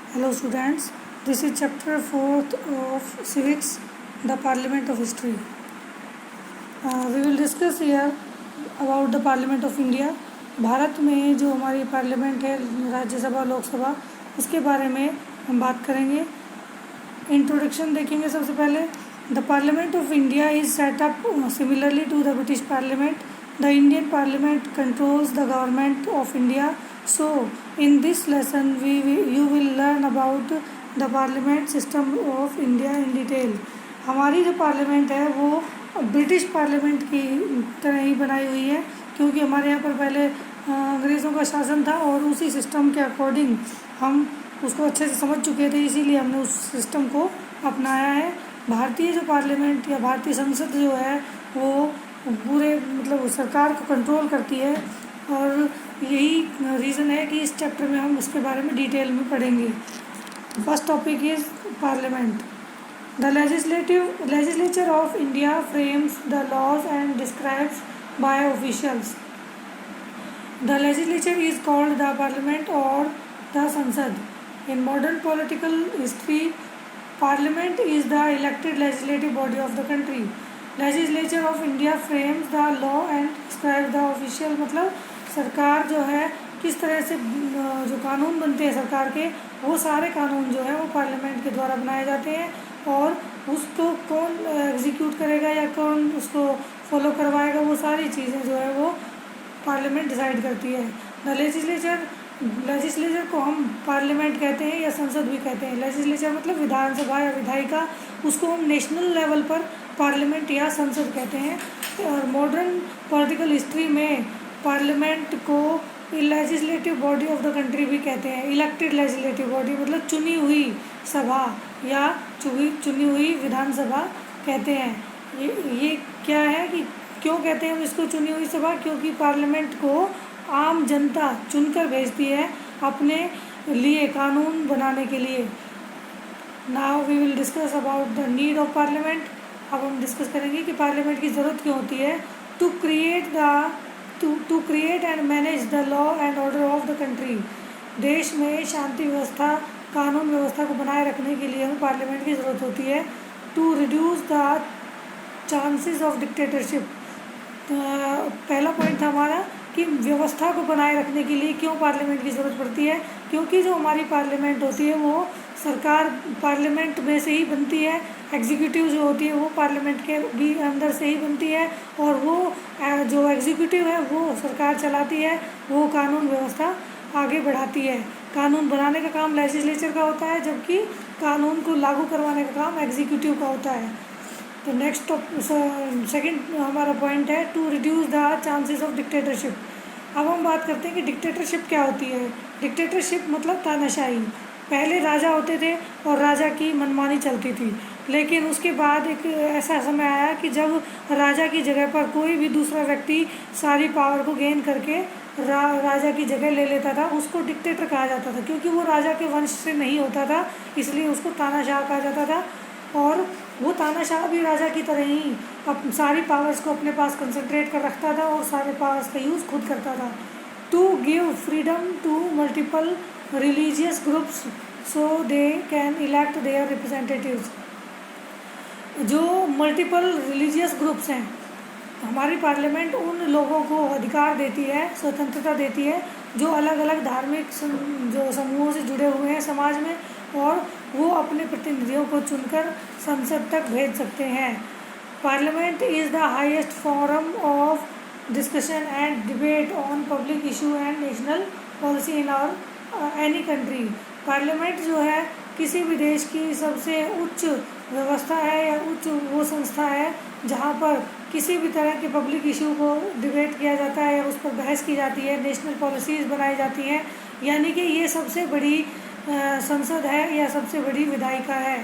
Hello students, this is chapter 4th of civics, the parliament of history. We will discuss here about the parliament of India. Bharat में जो हमारी parliament है, राज्यसभा लोकसभा, उसके बारे में हम बात करेंगे. इंट्रोडक्शन देखेंगे सबसे पहले. The parliament of India is set up similarly to the British parliament. The Indian parliament controls the government of India. So, in this lesson, you will learn about the parliament system of India in detail. हमारी जो parliament है वो British parliament की तरह ही बनाई हुई है, क्योंकि हमारे यहाँ पर पहले अंग्रेज़ों का शासन था और उसी सिस्टम के अकॉर्डिंग हम उसको अच्छे से समझ चुके थे, इसीलिए हमने उस सिस्टम को अपनाया है. भारतीय जो पार्लियामेंट या भारतीय संसद जो है वो पूरे सरकार को कंट्रोल करती है, और यही रीज़न है कि इस चैप्टर में हम उसके बारे में डिटेल में पढ़ेंगे. First topic is parliament. The legislature of India frames the laws and describes by officials. The legislature is called the parliament और the Sansad. In modern political history, parliament is the elected legislative body of the country. Legislature of India frames the law and describe the official, मतलब सरकार जो है किस तरह से जो कानून बनते हैं सरकार के, वो सारे कानून जो है वो पार्लियामेंट के द्वारा बनाए जाते हैं, और उसको कौन एग्जीक्यूट करेगा या कौन उसको फॉलो करवाएगा, वो सारी चीज़ें जो है वो पार्लियामेंट डिसाइड करती है. द लेजिस्लेचर को हम पार्लियामेंट कहते हैं या संसद भी कहते हैं. लेजिस्लेचर मतलब विधानसभा या विधायिका, उसको हम नेशनल लेवल पर पार्लियामेंट या संसद कहते हैं. और मॉडर्न पॉलिटिकल हिस्ट्री में पार्लियामेंट को legislative body of the country भी कहते हैं. इलेक्टेड लेजिस्लेटिव बॉडी मतलब चुनी हुई सभा या चुनी हुई विधानसभा कहते हैं. ये क्या है कि क्यों कहते हैं हम इसको चुनी हुई सभा? क्योंकि पार्लियामेंट को आम जनता चुनकर भेजती है अपने लिए कानून बनाने के लिए. Now we will discuss about the need of parliament. अब हम डिस्कस करेंगे कि पार्लियामेंट की ज़रूरत क्यों होती है. To create and manage the law and order of the country. देश में शांति व्यवस्था, कानून व्यवस्था को बनाए रखने के लिए हमें पार्लियामेंट की ज़रूरत होती है. To reduce the chances of dictatorship. पहला पॉइंट था हमारा कि व्यवस्था को बनाए रखने के लिए क्यों पार्लियामेंट की ज़रूरत पड़ती है. क्योंकि जो हमारी पार्लियामेंट होती है वो सरकार पार्लियामेंट में से ही बनती है. एग्जीक्यूटिव जो होती है वो पार्लियामेंट के भी अंदर से ही बनती है, और वो जो एग्जीक्यूटिव है वो सरकार चलाती है, वो कानून व्यवस्था आगे बढ़ाती है. कानून बनाने का काम लेजिस्लेचर का होता है, जबकि कानून को लागू करवाने का काम एग्जीक्यूटिव का होता है. तो नेक्स्ट सेकंड हमारा पॉइंट है to reduce the chances of dictatorship. अब हम बात करते हैं कि डिक्टेटरशिप क्या होती है. डिक्टेटरशिप मतलब तानाशाही. पहले राजा होते थे और राजा की मनमानी चलती थी, लेकिन उसके बाद एक ऐसा समय आया कि जब राजा की जगह पर कोई भी दूसरा व्यक्ति सारी पावर को गेन करके राजा की जगह ले लेता था, उसको डिक्टेटर कहा जाता था. क्योंकि वो राजा के वंश से नहीं होता था, इसलिए उसको तानाशाह कहा जाता था. और वो तानाशाह भी राजा की तरह ही सारी पावर्स को अपने पास कंसंट्रेट कर रखता था और सारे पावर्स का यूज़ खुद करता था. To give freedom to multiple religious groups so they can elect their representatives. जो मल्टीपल रिलीजियस ग्रुप्स हैं, हमारी पार्लियामेंट उन लोगों को अधिकार देती है, स्वतंत्रता देती है जो अलग अलग धार्मिक जो समूहों से जुड़े हुए हैं समाज में, और वो अपने प्रतिनिधियों को चुनकर संसद तक भेज सकते हैं. Parliament is the highest forum of discussion and debate on public issue and national policy in our any country. Parliament जो है किसी भी देश की सबसे उच्च व्यवस्था है या उच्च वो संस्था है जहाँ पर किसी भी तरह के पब्लिक इशू को डिबेट किया जाता है या उस पर बहस की जाती है, नेशनल पॉलिसीज़ बनाई जाती हैं. यानी कि ये सबसे बड़ी संसद है या सबसे बड़ी विधायिका है.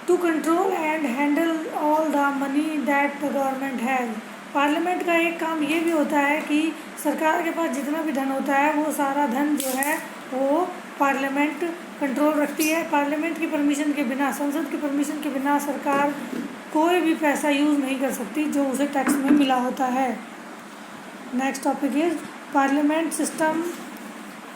To control and handle all the money that the government has. Parliament का एक काम ये भी होता है कि सरकार के पास जितना भी धन होता है वो सारा धन जो है वो पार्लियामेंट कंट्रोल रखती है. पार्लियामेंट की परमिशन के बिना, संसद की परमिशन के बिना सरकार कोई भी पैसा यूज़ नहीं कर सकती जो उसे टैक्स में मिला होता है. Next topic is parliament system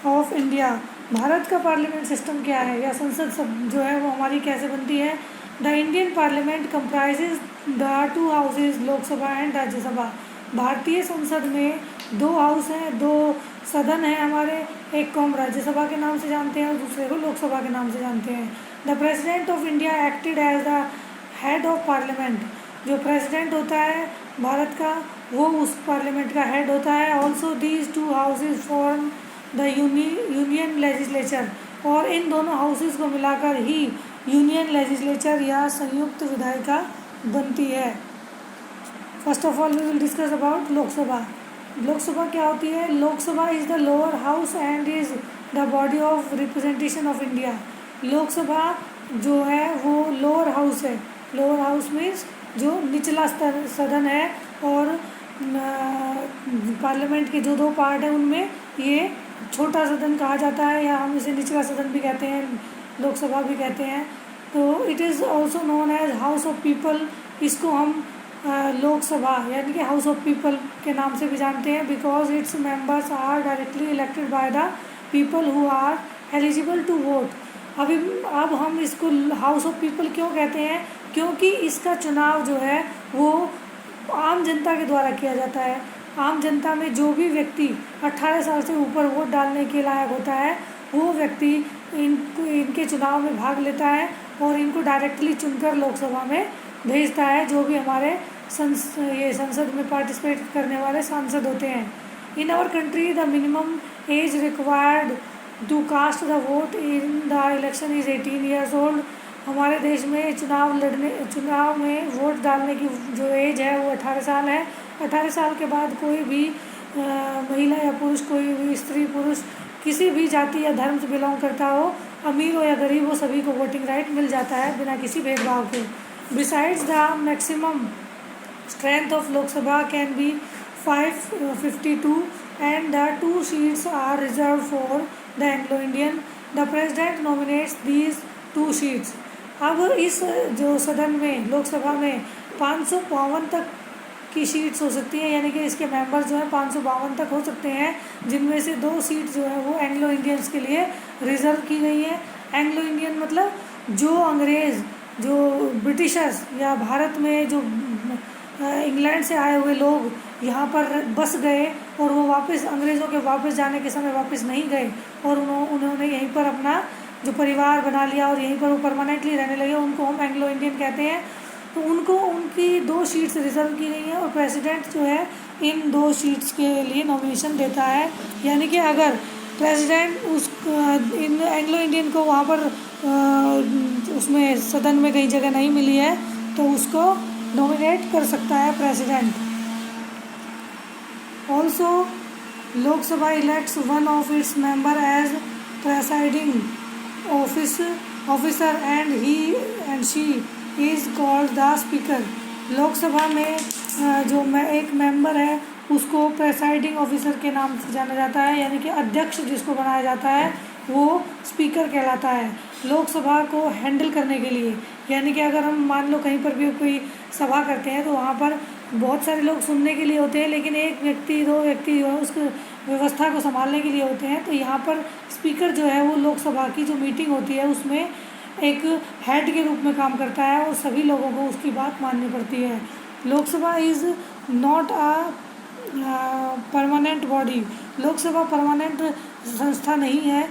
of India. Bharat का पार्लियामेंट सिस्टम क्या है या संसद सब जो है वो हमारी कैसे बनती है। The Indian parliament comprises the two houses Lok Sabha and Rajya Sabha. भारतीय संसद में दो हाउस हैं, दो सदन हैं हमारे, एक को हम राज्यसभा के नाम से जानते हैं और दूसरे को लोकसभा के नाम से जानते हैं। The president of India acted as the head of parliament. जो प्रेसिडेंट होता है भारत का वो उस पार्लियामेंट का हेड होता है। Also these two houses form the union legislature. और इन दोनों हाउसेज को मिलाकर ही यूनियन लेजिस्लेचर या संयुक्त विधायिका बनती है। First of all we will discuss about Lok Sabha. Lok Sabha क्या होती है। Lok Sabha is the lower house and is the body of representation of India. Lok Sabha जो है वो लोअर हाउस है। लोअर हाउस मीन्स जो निचला सदन है और पार्लियामेंट के जो दो पार्ट हैं उनमें ये छोटा सदन कहा जाता है या हम इसे निचला सदन भी कहते हैं, लोकसभा भी कहते हैं। तो it is also known as house of people. इसको हम लोकसभा यानी कि हाउस ऑफ पीपल के नाम से भी जानते हैं because its members are directly elected by the people who are eligible to vote. अब हम इसको हाउस ऑफ पीपल क्यों कहते हैं, क्योंकि इसका चुनाव जो है वो आम जनता के द्वारा किया जाता है। आम जनता में जो भी व्यक्ति 18 साल से ऊपर वोट डालने के लायक होता है वो व्यक्ति इनके चुनाव में भाग लेता है और इनको डायरेक्टली चुनकर लोकसभा में भेजता है, जो भी हमारे संसद में पार्टिसिपेट करने वाले सांसद होते हैं। In our country the minimum age required to cast the vote in the election is 18 years old. हमारे देश में चुनाव में वोट डालने की जो एज है वो 18 साल है। 18 साल के बाद कोई भी महिला या पुरुष, कोई भी स्त्री पुरुष किसी भी जाति या धर्म से बिलोंग करता हो, अमीर हो या गरीब हो, सभी को वोटिंग राइट मिल जाता है बिना किसी भेदभाव के। Besides the maximum strength of Lok Sabha can be 552 and the 2 seats are reserved for the Anglo-Indian. The President nominates these 2 seats. अब इस जो सदन में लोकसभा में 552 तक की सीट्स हो सकती हैं, यानी कि इसके मेंबर्स जो हैं 552 तक हो सकते हैं, जिनमें से 2 सीट जो है वो एंग्लो इंडियंस के लिए रिजर्व की गई है। एंग्लो इंडियन मतलब जो अंग्रेज़, जो ब्रिटिशर्स या भारत में जो इंग्लैंड से आए हुए लोग यहाँ पर बस गए और वो वापस अंग्रेज़ों के वापस जाने के समय वापस नहीं गए और उन्होंने यहीं पर अपना जो परिवार बना लिया और यहीं पर वो परमानेंटली रहने लगे, उनको हम एंग्लो इंडियन कहते हैं। तो उनको उनकी 2 सीट्स रिजर्व की गई हैं और प्रेसिडेंट जो है इन 2 सीट्स के लिए नॉमिनेशन देता है। यानी कि अगर प्रेसिडेंट इन एंग्लो इंडियन को वहाँ पर उसमें सदन में कहीं जगह नहीं मिली है तो उसको नॉमिनेट कर सकता है president. Also Lok Sabha elects one of its member as presiding officer and he and she is called the speaker. Lok Sabha में जो एक मेंबर है उसको प्रेसाइडिंग ऑफिसर के नाम से जाना जाता है, यानी कि अध्यक्ष जिसको बनाया जाता है वो स्पीकर कहलाता है। लोकसभा को हैंडल करने के लिए, यानी कि अगर हम मान लो कहीं पर भी कोई सभा करते हैं तो वहाँ पर बहुत सारे लोग सुनने के लिए होते हैं, लेकिन एक व्यक्ति 2 व्यक्ति जो है उसको व्यवस्था को संभालने के लिए होते हैं। तो यहाँ पर स्पीकर जो है वो लोकसभा की जो मीटिंग होती है उसमें एक हेड के रूप में काम करता है और सभी लोगों को उसकी बात माननी पड़ती है। Lok Sabha is not a permanent body. Lok Sabha permanent संस्था नहीं है,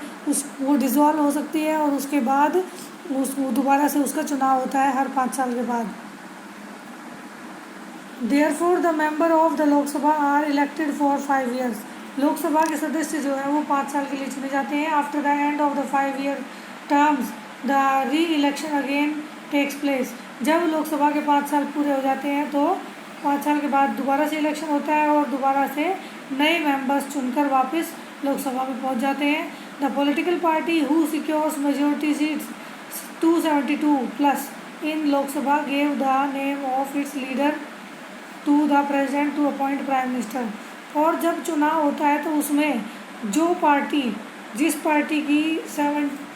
वो डिज़ोल्व हो सकती है और उसके बाद दोबारा से उसका चुनाव होता है हर 5 साल के बाद। Therefore the member of the Lok Sabha are elected for 5 years। Lok Sabha के सदस्य जो है वो 5 साल के लिए चुने जाते हैं। After the end of the 5 year terms the reelection again takes place. जब लोकसभा के 5 साल पूरे हो जाते हैं तो 5 साल के बाद दोबारा से इलेक्शन होता है और दोबारा से नए मेंबर्स चुनकर वापस लोकसभा में पहुंच जाते हैं। The political party who secures majority seats 272+ in Lok Sabha gave the name of its leader to the president to appoint prime minister. और जब चुनाव होता है तो उसमें जो पार्टी, जिस पार्टी की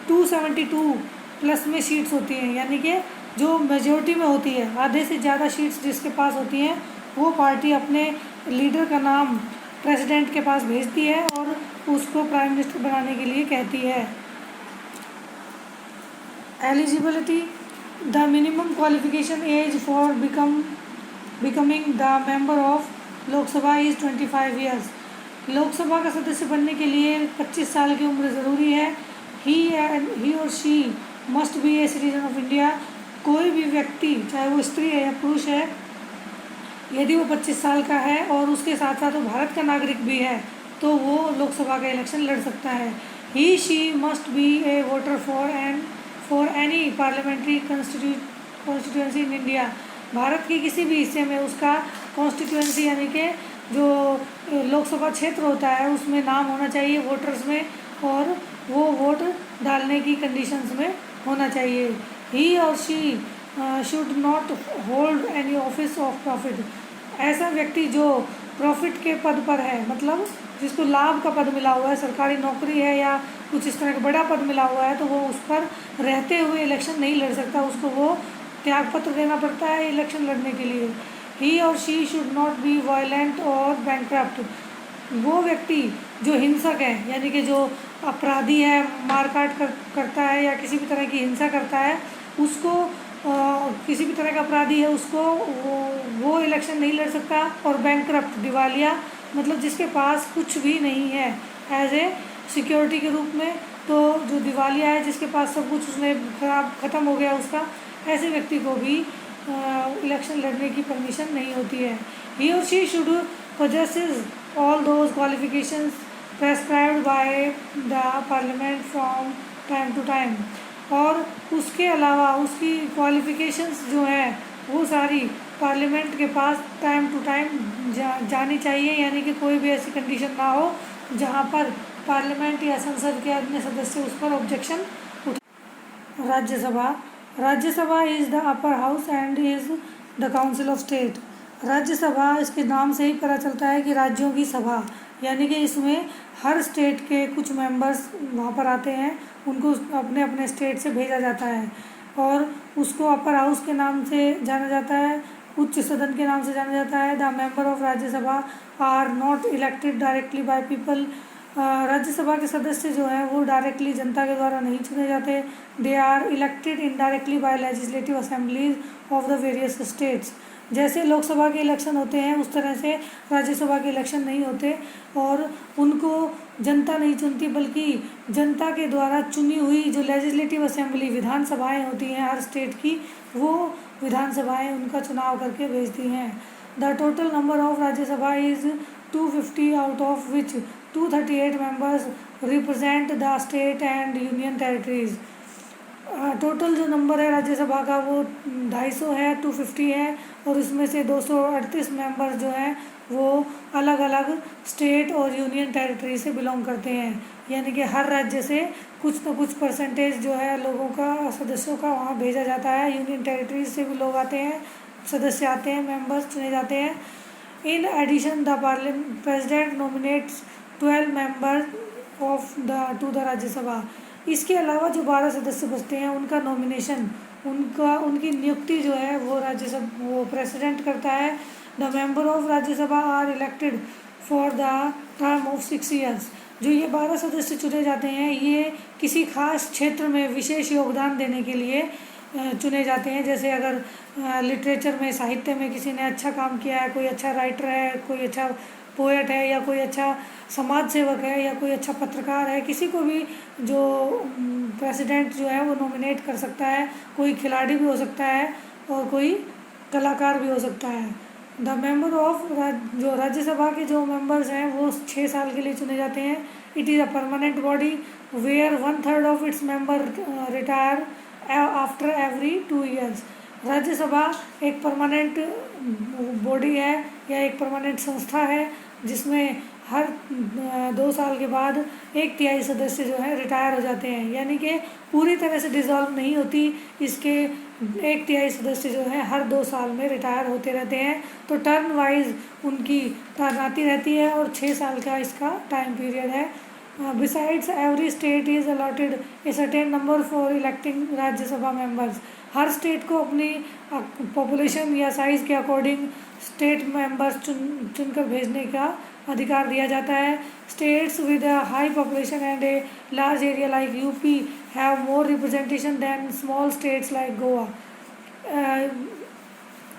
272+ में सीट्स होती हैं, यानी कि जो मेजॉरिटी में होती है, आधे से ज़्यादा सीट्स जिसके पास होती हैं, वो पार्टी अपने लीडर का नाम प्रेसिडेंट के पास भेजती है और उसको प्राइम मिनिस्टर बनाने के लिए कहती है। Eligibility, the minimum qualification age for becoming the member of Lok Sabha is 25 years. Lok Sabha का सदस्य बनने के लिए 25 साल की उम्र ज़रूरी है। ही or she must be a citizen of India. कोई भी व्यक्ति, चाहे वो स्त्री है या पुरुष है, यदि वो 25 साल का है और उसके साथ साथ वो भारत का नागरिक भी है तो वो लोकसभा का इलेक्शन लड़ सकता है। He she must be a voter for any parliamentary constituency in India. Bharat के किसी भी हिस्से में उसका कॉन्स्टिट्यूएंसी यानी कि जो लोकसभा क्षेत्र होता है उसमें नाम होना चाहिए वोटर्स में, और वो वोट डालने की कंडीशंस में होना चाहिए। ही or she should not hold any office of profit. ऐसा व्यक्ति जो प्रॉफिट के पद पर है, मतलब जिसको लाभ का पद मिला हुआ है, सरकारी नौकरी है या कुछ इस तरह का बड़ा पद मिला हुआ है, तो वो उस पर रहते हुए इलेक्शन नहीं लड़ सकता। उसको वो त्यागपत्र देना पड़ता है इलेक्शन लड़ने के लिए। ही or she should not be violent और बैंकक्रप्ट। वो व्यक्ति जो हिंसक है यानी कि जो अपराधी है, मारकाट करता है या किसी भी तरह की हिंसा करता है, उसको किसी भी तरह का अपराधी है उसको वो इलेक्शन नहीं लड़ सकता। और बैंकक्रप्ट, दिवालिया, मतलब जिसके पास कुछ भी नहीं है एज ए सिक्योरिटी के रूप में, तो जो दिवालिया है, जिसके पास सब कुछ उसने ख़त्म हो गया उसका, ऐसे व्यक्ति को भी इलेक्शन लड़ने की परमिशन नहीं होती है। ही or she should possesses all those qualifications prescribed by the parliament from time to time। और उसके अलावा उसकी क्वालिफ़िकेशंस जो है वो सारी पार्लियामेंट के पास टाइम टू टाइम जानी चाहिए, यानी कि कोई भी ऐसी कंडीशन ना हो जहाँ पर पार्लियामेंट या संसद के अन्य सदस्य उस पर ऑब्जेक्शन उठा। Rajya Sabha is the upper house and is the council of state. Rajya Sabha, इसके नाम से ही पता चलता है कि राज्यों की सभा, यानी कि इसमें हर स्टेट के कुछ मेंबर्स वहाँ पर आते हैं, उनको अपने अपने स्टेट से भेजा जाता है और उसको अपर हाउस के नाम से जाना जाता है, उच्च सदन के नाम से जाना जाता है। The member of Rajya Sabha are not elected directly by people. Rajya Sabha के सदस्य जो हैं वो डायरेक्टली जनता के द्वारा नहीं चुने जाते। They are elected indirectly by legislative assemblies of the various states. जैसे लोकसभा के इलेक्शन होते हैं उस तरह से राज्यसभा के इलेक्शन नहीं होते और उनको जनता नहीं चुनती, बल्कि जनता के द्वारा चुनी हुई जो लेजिस्लेटिव असेंबली विधानसभाएं होती हैं हर स्टेट की, वो विधानसभाएं उनका चुनाव करके भेजती हैं। The total number of Rajya Sabha is 250, out of which 238 members represent the state and union territories. Total जो नंबर है राज्यसभा का वो 250 है, 250 है, और इसमें से 238 मेंबर जो हैं वो अलग अलग स्टेट और यूनियन टेरिटरी से बिलोंग करते हैं, यानी कि हर राज्य से कुछ न कुछ परसेंटेज जो है लोगों का, सदस्यों का वहाँ भेजा जाता है। यूनियन टेरिटरीज से भी लोग आते हैं, सदस्य आते हैं, मेंबर्स चुने जाते हैं। In addition the president nominates 12 member of to the Rajya Sabha. इसके अलावा जो 12 सदस्य बचते हैं उनका नॉमिनेशन, उनकी नियुक्ति जो है वो प्रेसिडेंट करता है। The member of Rajya Sabha are elected for the term of 6 years. जो ये 12 सदस्य चुने जाते हैं ये किसी खास क्षेत्र में विशेष योगदान देने के लिए चुने जाते हैं। जैसे अगर लिटरेचर में, साहित्य में किसी ने अच्छा काम किया है, कोई अच्छा राइटर है, कोई अच्छा पोएट है, या कोई अच्छा समाज सेवक है, या कोई अच्छा पत्रकार है, किसी को भी जो प्रेसिडेंट जो है वो नॉमिनेट कर सकता है। कोई खिलाड़ी भी हो सकता है और कोई कलाकार भी हो सकता है। द मेंबर ऑफ जो राज्यसभा के जो मेंबर्स हैं वो 6 साल के लिए चुने जाते हैं। It is a permanent body where 1/3 of its member retire after every 2 years. Rajya Sabha एक परमानेंट बॉडी है या एक परमानेंट संस्था है जिसमें हर 2 साल के बाद 1/3 सदस्य जो है रिटायर हो जाते हैं, यानी कि पूरी तरह से डिज़ोल्व नहीं होती। इसके 1/3 सदस्य जो है हर 2 साल में रिटायर होते रहते हैं, तो टर्न वाइज उनकी तैनाती रहती है और 6 साल का इसका टाइम पीरियड है। Besides every state is allotted a certain number for electing Rajya Sabha members. Her state को अपनी पॉपुलेशन या साइज़ के अकॉर्डिंग स्टेट मेंबर्स चुनकर भेजने का अधिकार दिया जाता है। States with a high population and a large area like UP have more representation than small states like Goa.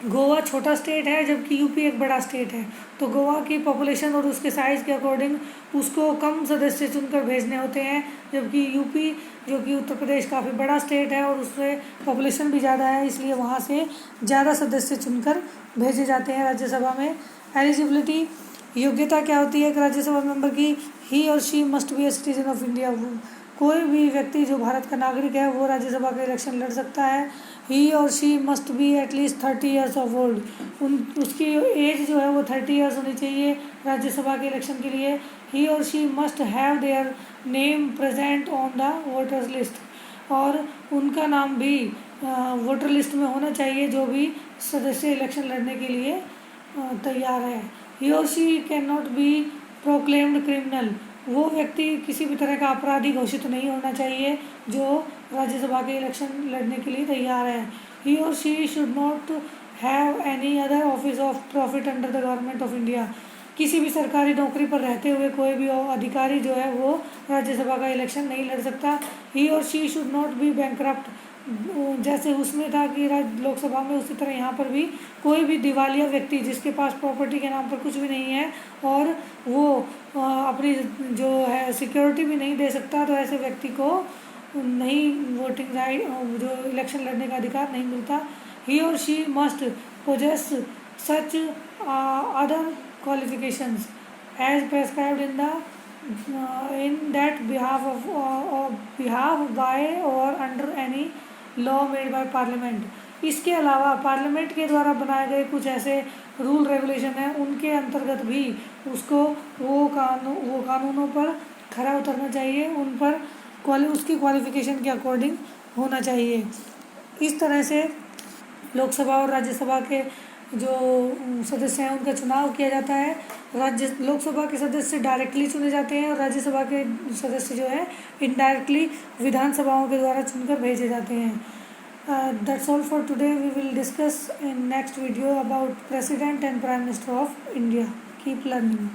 Goa छोटा स्टेट है जबकि यूपी एक बड़ा स्टेट है, तो गोवा की पॉपुलेशन और उसके साइज़ के अकॉर्डिंग उसको कम सदस्य चुनकर भेजने होते हैं, जबकि यूपी जो कि उत्तर प्रदेश काफ़ी बड़ा स्टेट है और उसमें पॉपुलेशन भी ज़्यादा है, इसलिए वहाँ से ज़्यादा सदस्य चुनकर भेजे जाते हैं राज्यसभा में। एलिजिबिलिटी, योग्यता क्या होती है एक राज्यसभा मेंबर की? ही or she must be a citizen of India. कोई भी व्यक्ति जो भारत का नागरिक है वो राज्यसभा का इलेक्शन लड़ सकता है। ही or she must be at least 30 years of old. उसकी एज जो है वो 30 ईयर्स होनी चाहिए राज्यसभा के इलेक्शन के लिए। ही or she must have their name present on the voters list, और उनका नाम भी वोटर लिस्ट में होना चाहिए जो भी सदस्य इलेक्शन लड़ने के लिए तैयार है। ही or she can not be proclaimed criminal. वो व्यक्ति किसी भी तरह का अपराधी घोषित नहीं होना चाहिए जो राज्यसभा के इलेक्शन लड़ने के लिए तैयार है। ही or she should not have any other office of profit under the government of India. किसी भी सरकारी नौकरी पर रहते हुए कोई भी अधिकारी जो है वो राज्यसभा का इलेक्शन नहीं लड़ सकता। ही or she should not be bankrupt. जैसे उसमें था कि लोकसभा में, उसी तरह यहाँ पर भी कोई भी दिवालिया व्यक्ति जिसके पास प्रॉपर्टी के नाम पर कुछ भी नहीं है और वो अपनी जो है सिक्योरिटी भी नहीं दे सकता, तो ऐसे व्यक्ति को नहीं वोटिंग राइट, जो इलेक्शन लड़ने का अधिकार नहीं मिलता। He or she must possess such other qualifications as prescribed in that behalf by or under any law made by parliament। इसके अलावा पार्लियामेंट के द्वारा बनाए गए कुछ ऐसे रूल रेगुलेशन हैं उनके अंतर्गत भी उसको वो कानूनों पर खरा उतरना चाहिए, उन पर उसकी क्वालिफिकेशन के अकॉर्डिंग होना चाहिए। इस तरह से लोकसभा और राज्यसभा के जो सदस्य हैं उनका चुनाव किया जाता है। लोकसभा के सदस्य डायरेक्टली चुने जाते हैं और राज्यसभा के सदस्य जो है इनडायरेक्टली विधानसभाओं के द्वारा चुनकर भेजे जाते हैं। That's all for today. We will discuss in next video about President and Prime Minister of India. Keep learning.